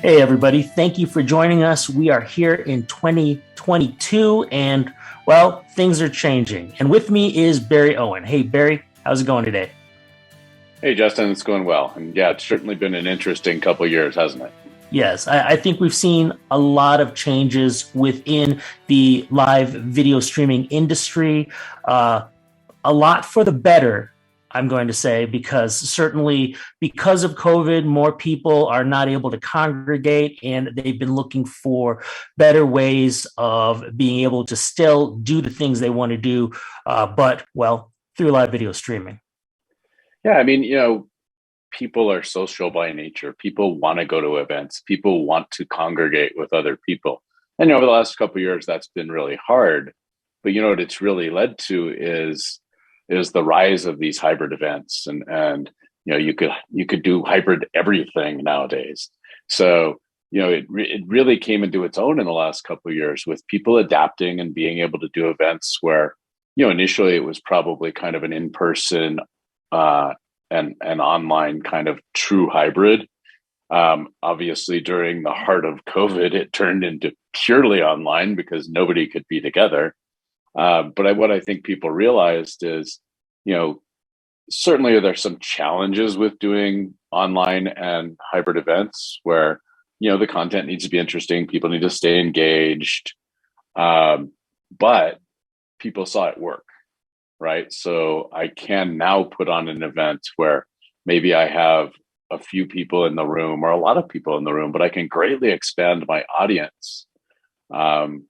Hey, everybody. Thank you for joining us. We are here in 2022, and well, things are changing. And with me is Barry Owen. Hey, Barry, how's it going today? Hey, Justin, it's going well. And yeah, it's certainly been an interesting couple of years, hasn't it? Yes, I think we've seen a lot of changes within the live video streaming industry. Uh, a lot for the better, I'm going to say, because certainly because of COVID, more people are not able to congregate and they've been looking for better ways of being able to still do the things they want to do, but well, through live video streaming. Yeah, I mean, people are social by nature. People want to go to events. People want to congregate with other people. And over the last couple of years, that's been really hard. But what it's really led to is the rise of these hybrid events, and you could do hybrid everything nowadays. So it really came into its own in the last couple of years with people adapting and being able to do events where initially it was probably kind of an in-person uh, and online kind of true hybrid. Obviously, during the heart of COVID, it turned into purely online because nobody could be together. What I think people realized is, you know, certainly there's some challenges with doing online and hybrid events where, the content needs to be interesting, people need to stay engaged. But people saw it work, right? So I can now put on an event where maybe I have a few people in the room or a lot of people in the room, but I can greatly expand my audience um,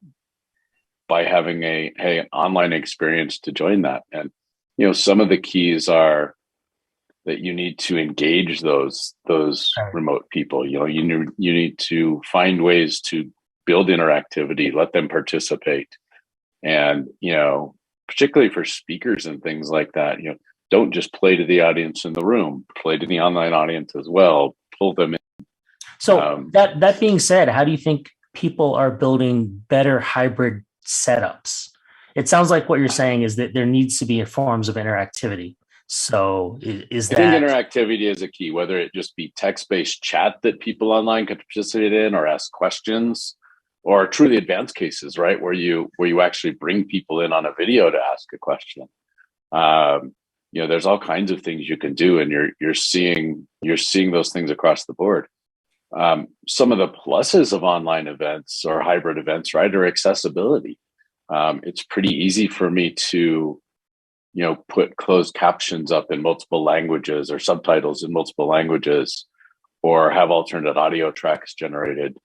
by having a online experience to join that. And some of the keys are that you need to engage those remote people. You need to find ways to build interactivity, let them participate, and particularly for speakers and things like that. Don't just play to the audience in the room, play to the online audience as well. Pull them in. So that being said, how do you think people are building better hybrid setups? It sounds like what you're saying is that there needs to be forms of interactivity. So is I think that interactivity is a key, whether it just be text-based chat that people online can participate in or ask questions, or truly advanced cases, right? Where you actually bring people in on a video to ask a question. There's all kinds of things you can do, and you're seeing those things across the board. Some of the pluses of online events or hybrid events, right, are accessibility. It's pretty easy for me to put closed captions up in multiple languages or subtitles in multiple languages, or have alternate audio tracks generated.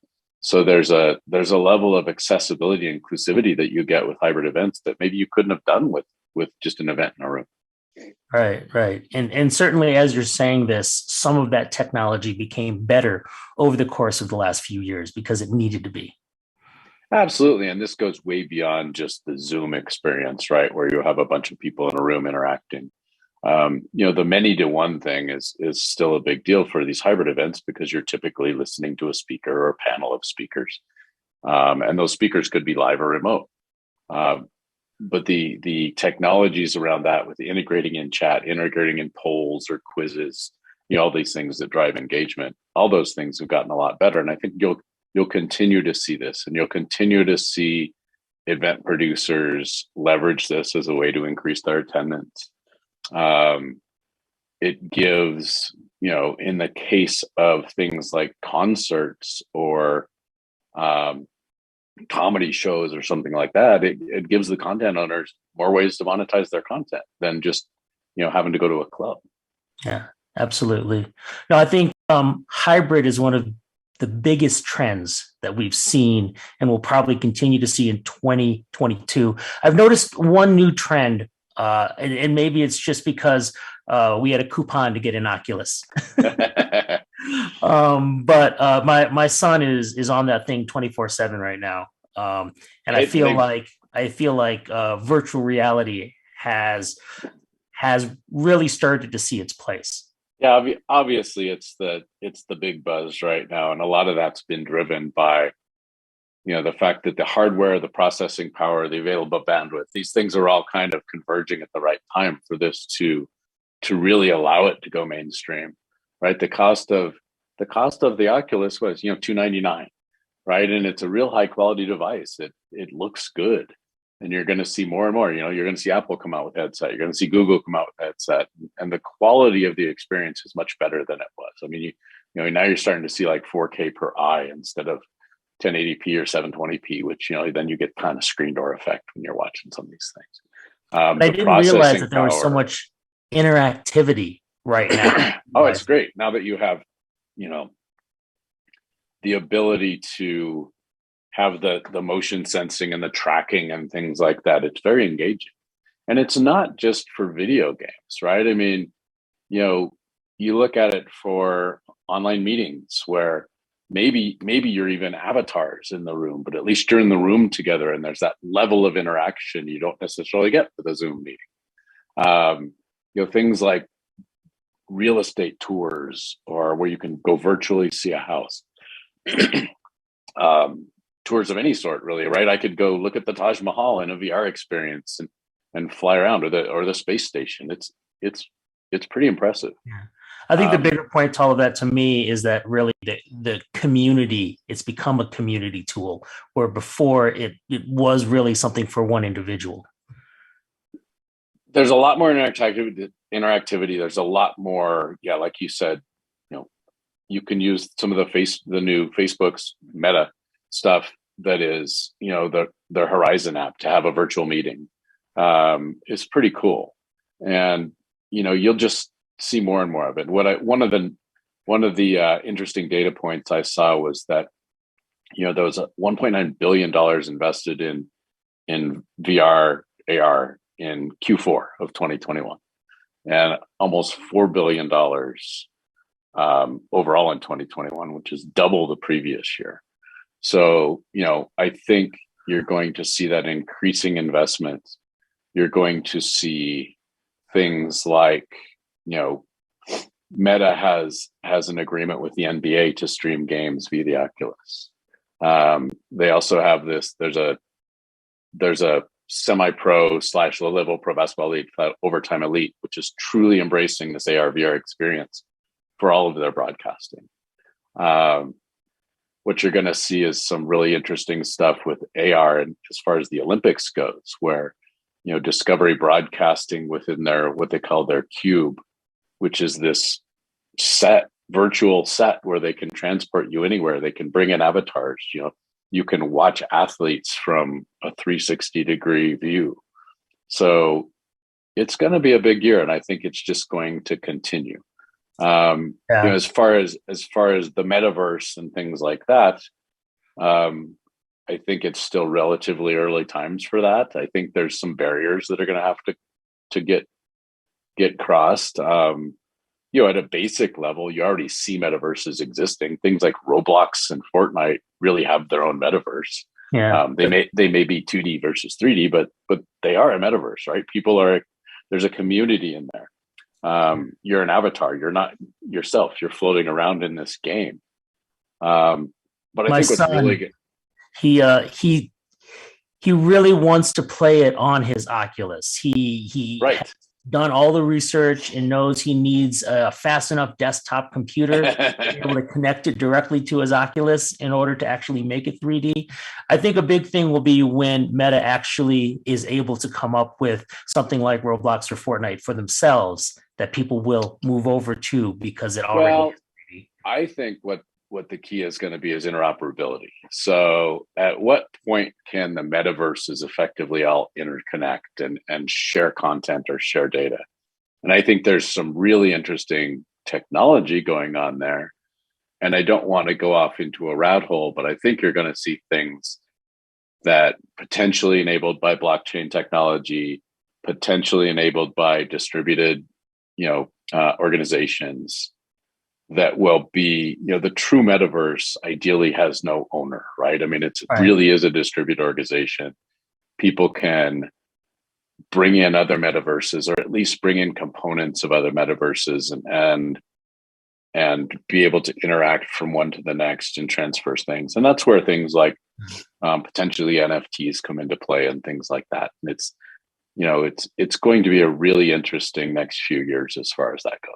So there's a level of accessibility and inclusivity that you get with hybrid events that maybe you couldn't have done with just an event in a room. right? And certainly, as you're saying this, some of that technology became better over the course of the last few years because it needed to be. Absolutely. And this goes way beyond just the Zoom experience, right? Where you have a bunch of people in a room interacting. The many to one thing is still a big deal for these hybrid events because you're typically listening to a speaker or a panel of speakers. And those speakers could be live or remote. But the technologies around that, with the integrating in chat, integrating in polls or quizzes, all these things that drive engagement, all those things have gotten a lot better. And I think you'll continue to see this, and you'll continue to see event producers leverage this as a way to increase their attendance. It gives, in the case of things like concerts or comedy shows or something like that, it gives the content owners more ways to monetize their content than just having to go to a club. Yeah, absolutely. No, I think hybrid is one of the biggest trends that we've seen and will probably continue to see in 2022. I've noticed one new trend, and maybe it's just because we had a coupon to get an Oculus. But my son is on that thing 24/7 right now, and I feel like virtual reality has really started to see its place. Yeah, obviously it's the big buzz right now, and a lot of that's been driven by the fact that the hardware, the processing power, the available bandwidth, these things are all kind of converging at the right time for this to really allow it to go mainstream, right? The cost of the cost of the Oculus was, $299, right? And it's a real high quality device. It looks good. And you're going to see more and more. You're going to see Apple come out with headset. You're going to see Google come out with headset, and the quality of the experience is much better than it was. I mean, now you're starting to see like 4K per eye instead of 1080p or 720p, which then you get kind of screen door effect when you're watching some of these things. I The didn't realize processing that there was so power. much interactivity right now. Oh, it's great now that you have, the ability to have the motion sensing and the tracking and things like that. It's very engaging, and it's not just for video games, right? I mean, you look at it for online meetings where maybe you're even avatars in the room, but at least you're in the room together, and there's that level of interaction you don't necessarily get with a Zoom meeting. Things like real estate tours, or where you can go virtually see a house. Tours of any sort, really, right? I could go look at the Taj Mahal in a VR experience and fly around, or the space station. It's pretty impressive. Yeah. I think the bigger point to all of that to me is that really the community, it's become a community tool, where before it was really something for one individual. There's a lot more interactivity. There's a lot more, like you said, you can use some of the new Facebook's Meta stuff that is, the Horizon app to have a virtual meeting. It's pretty cool. And, you'll just see more and more of it. One of the interesting data points I saw was that, there was a $1.9 billion invested in VR AR in Q4 of 2021, and almost $4 billion overall in 2021, which is double the previous year. So, I think you're going to see that increasing investment. You're going to see things like, Meta has an agreement with the NBA to stream games via the Oculus. They also have this. There's a semi-pro / low-level pro basketball league, Overtime Elite, which is truly embracing this AR VR experience for all of their broadcasting. What you're going to see is some really interesting stuff with AR, and as far as the Olympics goes, where Discovery Broadcasting within what they call their cube, which is this virtual set where they can transport you anywhere. They can bring in avatars. You can watch athletes from a 360-degree view. So it's going to be a big year, and I think it's just going to continue. As far as the metaverse and things like that, I think it's still relatively early times for that. I think there's some barriers that are going to have to get crossed. At a basic level, you already see metaverses existing. Things like Roblox and Fortnite really have their own metaverse. Yeah, they may be 2D versus 3D, but they are a metaverse, right? There's a community in there. You're an avatar. You're not yourself. You're floating around in this game. But I think what's really good. He really wants to play it on his Oculus. He right. has done all the research and knows he needs a fast enough desktop computer to be able to connect it directly to his Oculus in order to actually make it 3D. I think a big thing will be when Meta actually is able to come up with something like Roblox or Fortnite for themselves that people will move over to, because it already is 3D. I think what the key is going to be is interoperability. So at what point can the metaverses effectively all interconnect and share content or share data? And I think there's some really interesting technology going on there. And I don't want to go off into a rat hole, but I think you're going to see things that potentially enabled by blockchain technology, potentially enabled by distributed, organizations, that will be, the true metaverse ideally has no owner, right? I mean, it really is a distributed organization. People can bring in other metaverses, or at least bring in components of other metaverses, and be able to interact from one to the next and transfer things. And that's where things like potentially NFTs come into play and things like that. And it's going to be a really interesting next few years as far as that goes.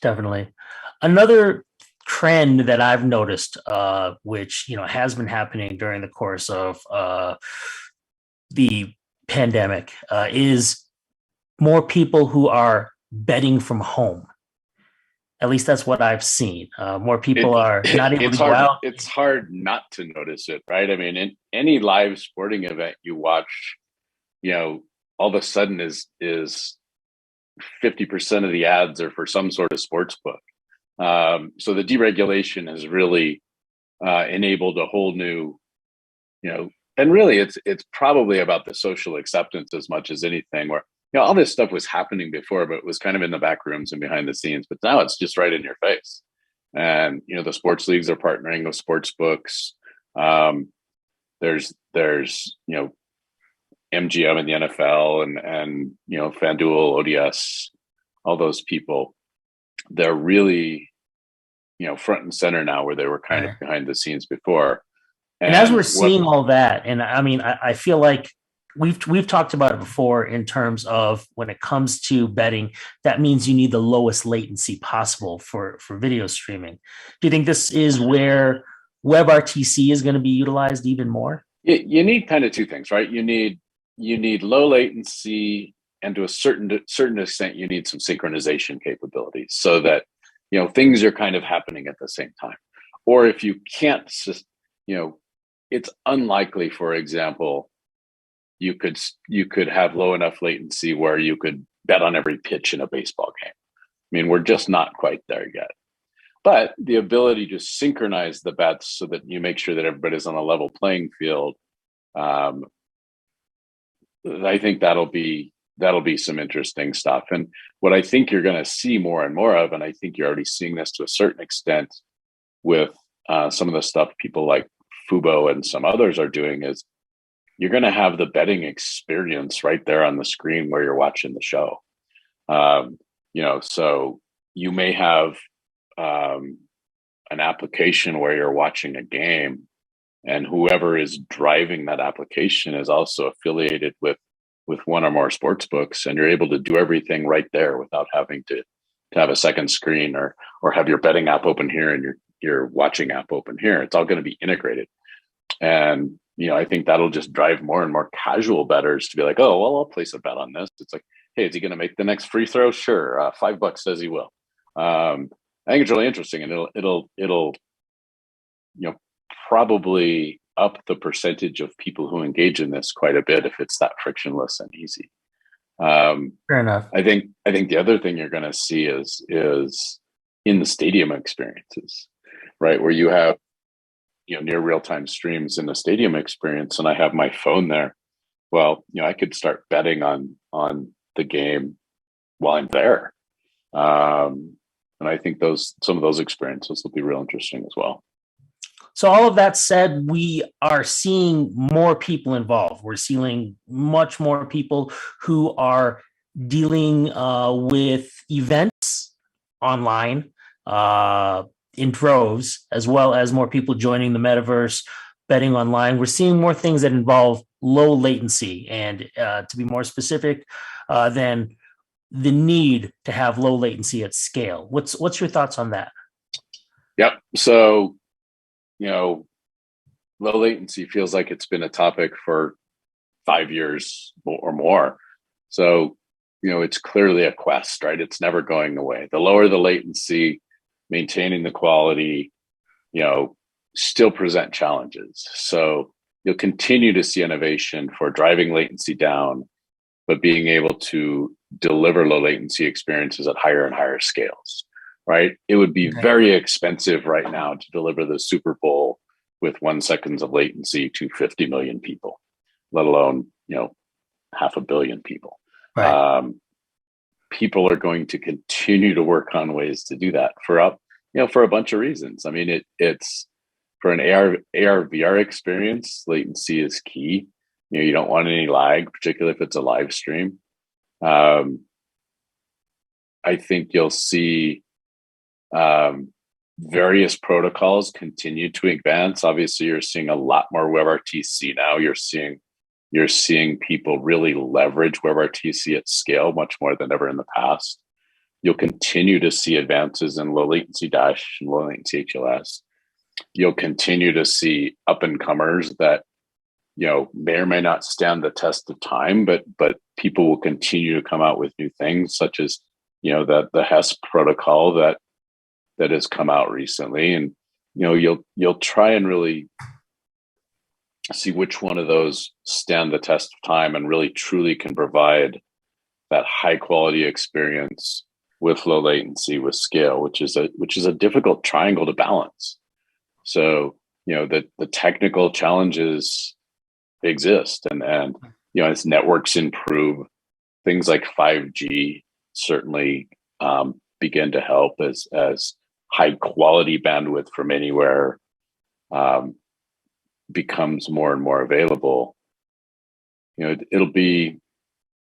Definitely. Another trend that I've noticed, which has been happening during the course of the pandemic, is more people who are betting from home. At least that's what I've seen. More people It are not able to it's go hard. out. It's hard not to notice it, right? I mean, in any live sporting event you watch, all of a sudden is 50% of the ads are for some sort of sports book. So the deregulation has really enabled a whole new, and really it's probably about the social acceptance as much as anything. Where all this stuff was happening before, but it was kind of in the back rooms and behind the scenes. But now it's just right in your face. And the sports leagues are partnering with sports books. Um, there's MGM and the NFL and FanDuel, ODS, all those people. They're really front and center now, where they were kind of Right. behind the scenes before. And as And we're what seeing all that, and I mean, I feel like we've talked about it before in terms of when it comes to betting, that means you need the lowest latency possible for video streaming. Do you think this is where WebRTC is going to be utilized even more? you need kind of two things, right? You need low latency, and to a certain extent, you need some synchronization capabilities so that things are kind of happening at the same time. Or if you can't, you know, it's unlikely, for example, you could have low enough latency where you could bet on every pitch in a baseball game. I mean, we're just not quite there yet. But the ability to synchronize the bets so that you make sure that everybody's on a level playing field, um, I think that'll be some interesting stuff. And what I think you're going to see more and more of, and I think you're already seeing this to a certain extent with some of the stuff people like Fubo and some others are doing, is you're going to have the betting experience right there on the screen where you're watching the show. So you may have um, an application where you're watching a game, and whoever is driving that application is also affiliated with one or more sports books, and you're able to do everything right there without having to have a second screen or have your betting app open here and your watching app open here. It's all going to be integrated. And I think that'll just drive more and more casual bettors to be like, oh well, I'll place a bet on this. It's like, hey, is he going to make the next free throw? Sure, $5 says he will. I think it's really interesting, and it'll probably up the percentage of people who engage in this quite a bit if it's that frictionless and easy. Um, Fair enough. I think the other thing you're going to see is in the stadium experiences, right, where you have near real time streams in the stadium experience, and I have my phone there. Well, I could start betting on the game while I'm there, and I think some of those experiences will be real interesting as well. So all of that said, we are seeing more people involved. We're seeing much more people who are dealing with events online in droves, as well as more people joining the metaverse, betting online. We're seeing more things that involve low latency, and to be more specific, than the need to have low latency at scale. What's your thoughts on that? Yep. So you know, low latency feels like it's been a topic for 5 years or more. So, it's clearly a quest, right? It's never going away. The lower the latency, maintaining the quality, you know, still present challenges. So you'll continue to see innovation for driving latency down, but being able to deliver low latency experiences at higher and higher scales, right? It would be Okay. very expensive right now to deliver the Super Bowl with 1 second of latency to 50 million people, let alone, half a billion people. Right. Um, People are going to continue to work on ways to do that for a bunch of reasons. I mean, it's for an AR VR experience, latency is key. You don't want any lag, particularly if it's a live stream. Um, I think you'll see um, various protocols continue to advance. Obviously, you're seeing a lot more WebRTC now. You're seeing people really leverage WebRTC at scale much more than ever in the past. You'll continue to see advances in low latency dash and low latency HLS. You'll continue to see up and comers that may or may not stand the test of time, but people will continue to come out with new things, such as the HES protocol that has come out recently, and you'll try and really see which one of those stand the test of time and really truly can provide that high quality experience with low latency with scale, which is a difficult triangle to balance. So the technical challenges exist, and as networks improve, things like 5G certainly begin to help as high quality bandwidth from anywhere becomes more and more available. It'll be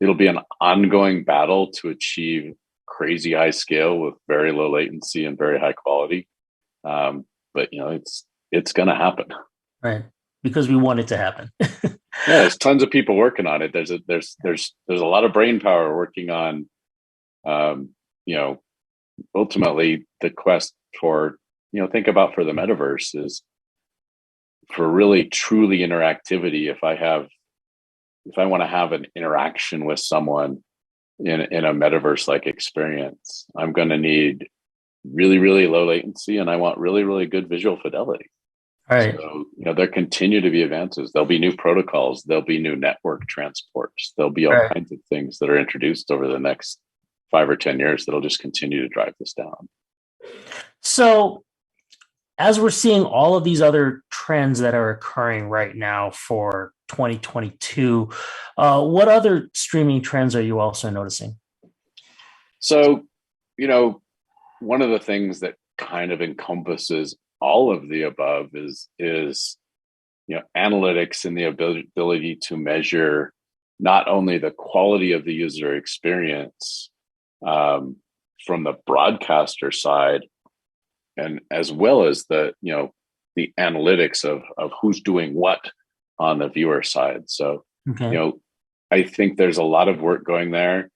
an ongoing battle to achieve crazy high scale with very low latency and very high quality. But it's going to happen, right? Because we want it to happen. Yeah, there's tons of people working on it. There's a lot of brain power working on, ultimately the quest for, think about for the metaverse is for really truly interactivity. If I want to have an interaction with someone in a metaverse like experience, I'm going to need really, really low latency, and I want really, really good visual fidelity. All right. So, there continue to be advances. There'll be new protocols. There'll be new network transports. There'll be all kinds of things that are introduced over the next 5 or 10 years that'll just continue to drive this down. So, as we're seeing all of these other trends that are occurring right now for 2022, what other streaming trends are you also noticing? So, one of the things that kind of encompasses all of the above is analytics and the ability to measure not only the quality of the user experience from the broadcaster side, and as well as the analytics of who's doing what on the viewer side. So I think there's a lot of work going there.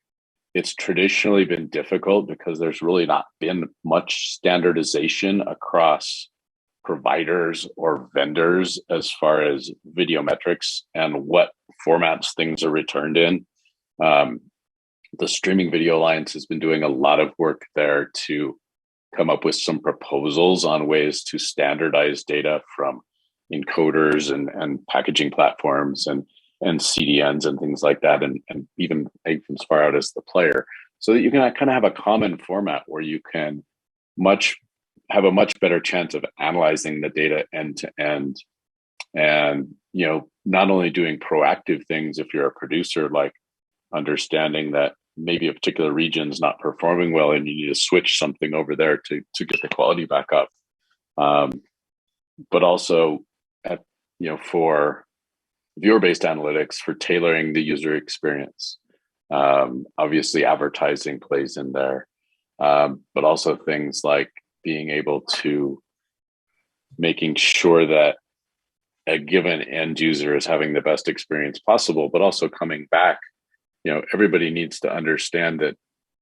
It's traditionally been difficult because there's really not been much standardization across providers or vendors as far as video metrics and what formats things are returned in. The Streaming Video Alliance has been doing a lot of work there to come up with some proposals on ways to standardize data from encoders and packaging platforms and CDNs and things like that, and even as far out as the player, so that you can kind of have a common format where you can have a much better chance of analyzing the data end to end, and not only doing proactive things if you're a producer, like understanding that maybe a particular region is not performing well and you need to switch something over there to get the quality back up, but also for viewer-based analytics for tailoring the user experience. Obviously, advertising plays in there, but also things like being able to making sure that a given end user is having the best experience possible, but also coming back. Everybody needs to understand that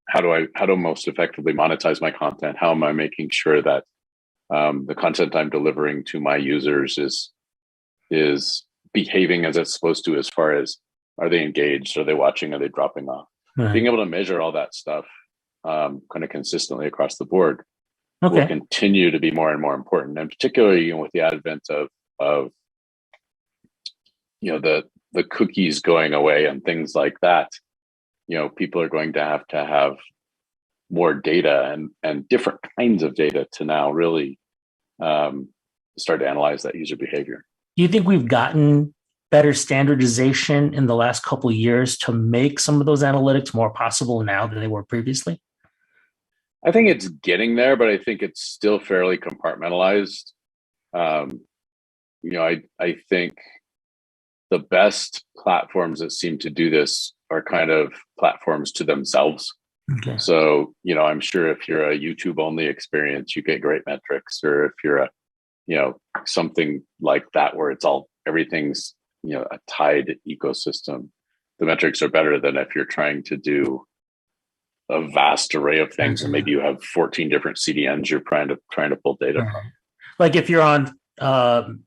how do most effectively monetize my content? How am I making sure that the content I'm delivering to my users is behaving as it's supposed to, as far as, are they engaged? Are they watching? Are they dropping off? Right. Being able to measure all that stuff kind of consistently across the board will continue to be more and more important. And particularly with the advent of the cookies going away and things like that, people are going to have more data and different kinds of data to now really start to analyze that user behavior. Do you think we've gotten better standardization in the last couple of years to make some of those analytics more possible now than they were previously? I think it's getting there, but I think it's still fairly compartmentalized. I think the best platforms that seem to do this are kind of platforms to themselves. Okay. So, I'm sure if you're a YouTube only experience, you get great metrics, or if you're a something like that where everything's a tied ecosystem, the metrics are better than if you're trying to do a vast array of things, and Gotcha. maybe you have 14 different CDNs you're trying to pull data from. Right. Like if you're on, well,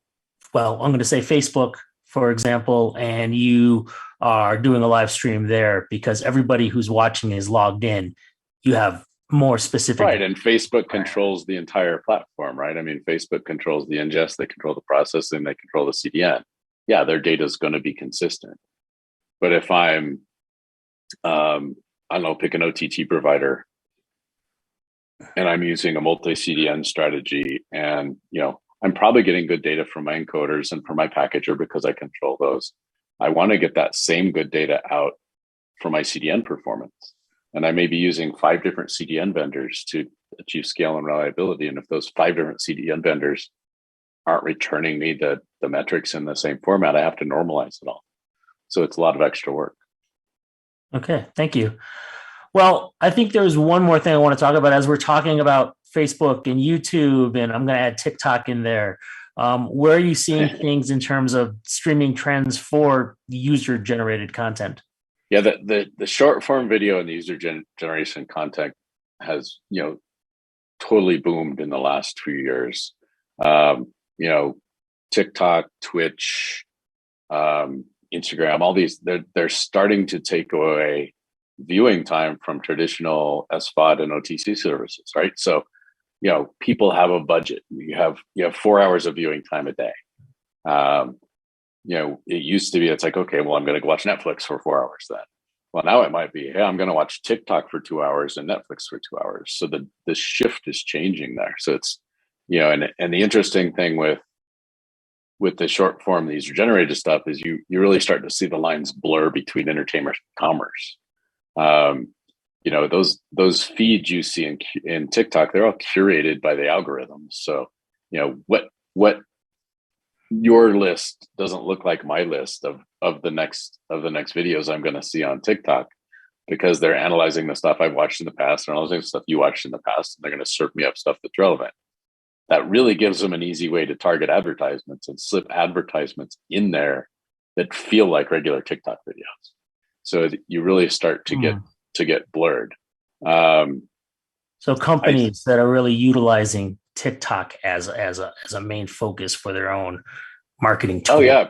I'm going to say Facebook, for example, and you are doing a live stream there because everybody who's watching is logged in, you have more specific. Right. And Facebook controls the entire platform, right? I mean, Facebook controls the ingest, they control the processing, they control the CDN. Yeah, their data is going to be consistent. But if I don't know, pick an OTT provider, and I'm using a multi CDN strategy, and I'm probably getting good data from my encoders and from my packager because I control those. I want to get that same good data out for my CDN performance. And I may be using 5 different CDN vendors to achieve scale and reliability. And if those 5 different CDN vendors aren't returning me the metrics in the same format, I have to normalize it all. So it's a lot of extra work. Okay, thank you. Well, I think there's one more thing I want to talk about as we're talking about Facebook and YouTube, and I'm going to add TikTok in there. Where are you seeing things in terms of streaming trends for user generated content? Yeah, the short form video and the user generation content has totally boomed in the last few years. TikTok, Twitch, Instagram, all these they're starting to take away viewing time from traditional SVOD and OTC services, right? So people have a budget. You have 4 hours of viewing time a day. It used to be, it's like, okay, well, I'm going to watch Netflix for 4 hours then. Well, now it might be, hey, I'm going to watch TikTok for 2 hours and Netflix for 2 hours. So the shift is changing there. So it's, and the interesting thing with the short form, the user generated stuff is you really start to see the lines blur between entertainment and commerce. Those feeds you see in TikTok, they're all curated by the algorithms. So, what your list doesn't look like my list of the next videos I'm going to see on TikTok, because they're analyzing the stuff I've watched in the past and analyzing the stuff you watched in the past, and they're going to serve me up stuff that's relevant. That really gives them an easy way to target advertisements and slip advertisements in there that feel like regular TikTok videos. So you really start to get blurred. So companies that are really utilizing TikTok as a main focus for their own marketing tool. Oh yeah,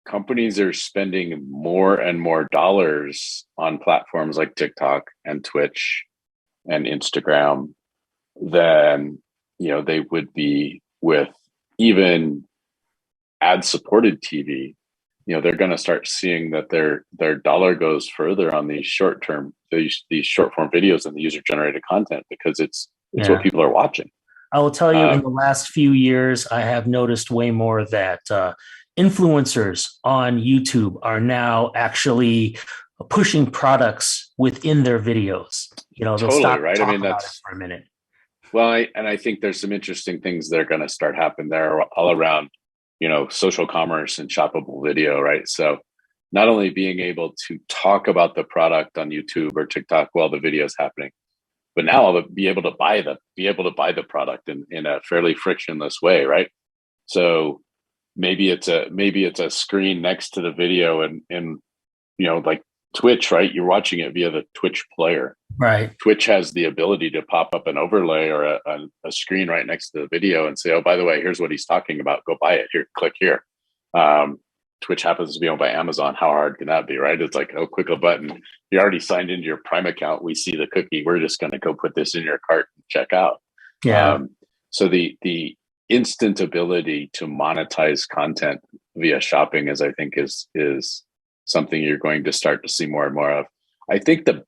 companies are spending more and more dollars on platforms like TikTok and Twitch and Instagram than they would be with even ad supported TV. They're going to start seeing that their dollar goes further on these short form videos and the user generated content, because it's what people are watching. I will tell you, in the last few years, I have noticed way more that influencers on YouTube are now actually pushing products within their videos. They'll totally stop right. I mean, that's for a minute. Well, I think there's some interesting things that are going to start happening there all around, social commerce and shoppable video, right? So not only being able to talk about the product on YouTube or TikTok while the video is happening, but now I'll be able to buy the product in a fairly frictionless way, right? So maybe it's a screen next to the video, and like Twitch, right? You're watching it via the Twitch player. Right. Twitch has the ability to pop up an overlay or a screen right next to the video and say, oh, by the way, here's what he's talking about. Go buy it here. Click here. Twitch happens to be owned by Amazon. How hard can that be, right? It's like, oh, click a button. You're already signed into your Prime account. We see the cookie. We're just going to go put this in your cart and check out. Yeah. So the instant ability to monetize content via shopping I think is something you're going to start to see more and more of. I think the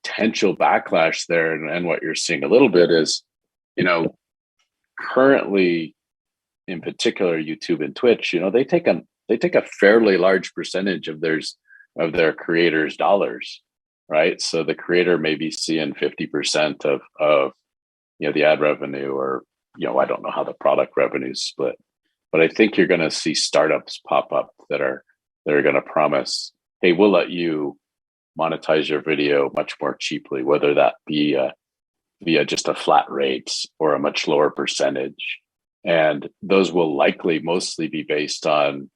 potential backlash there, and what you're seeing a little bit is, currently, in particular, YouTube and Twitch, they take a fairly large percentage of their creators' dollars, right? So the creator may be seeing 50% of the ad revenue, or I don't know how the product revenue is split, but I think you're going to see startups pop up that are going to promise, hey, we'll let you monetize your video much more cheaply, whether that be via just a flat rate or a much lower percentage. And those will likely mostly be based on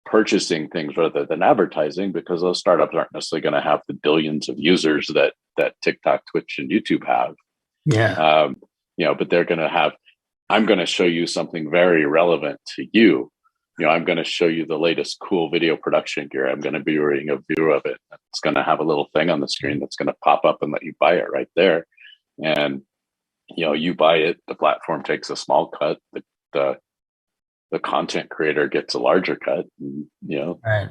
purchasing things rather than advertising, because those startups aren't necessarily going to have the billions of users that TikTok, Twitch, and YouTube have. Yeah. But they're going to have. I'm going to show you something very relevant to you. I'm going to show you the latest cool video production gear. I'm going to be doing a view of it. It's going to have a little thing on the screen that's going to pop up and let you buy it right there. And you buy it, the platform takes a small cut, the content creator gets a larger cut. And, Right.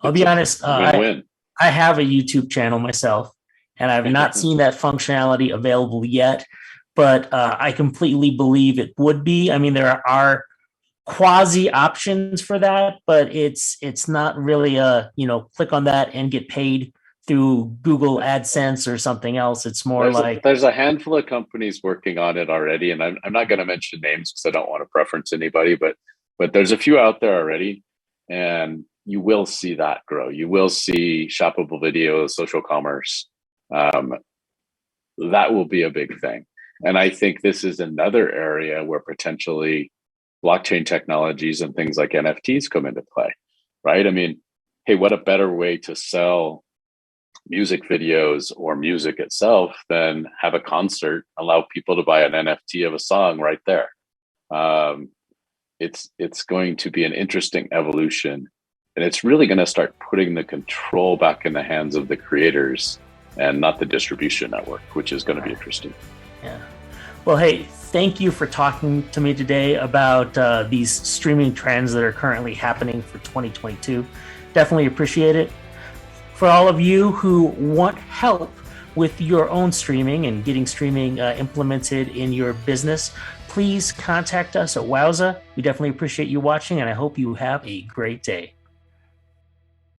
I'll be honest. Win-win. I have a YouTube channel myself, and I've not seen that functionality available yet. But I completely believe it would be. I mean, there are quasi options for that, but it's not really click on that and get paid through Google AdSense or something else. It's more there's a handful of companies working on it already, and I'm not going to mention names because I don't want to preference anybody, but there's a few out there already, and you will see that grow. You will see shoppable videos, social commerce. That will be a big thing. And I think this is another area where potentially blockchain technologies and things like NFTs come into play, right? I mean, hey, what a better way to sell music videos or music itself than have a concert, allow people to buy an NFT of a song right there. It's going to be an interesting evolution, and it's really going to start putting the control back in the hands of the creators and not the distribution network, which is going to be interesting. Yeah. Well, hey, thank you for talking to me today about these streaming trends that are currently happening for 2022. Definitely appreciate it. For all of you who want help with your own streaming and getting streaming implemented in your business, please contact us at Wowza. We definitely appreciate you watching, and I hope you have a great day.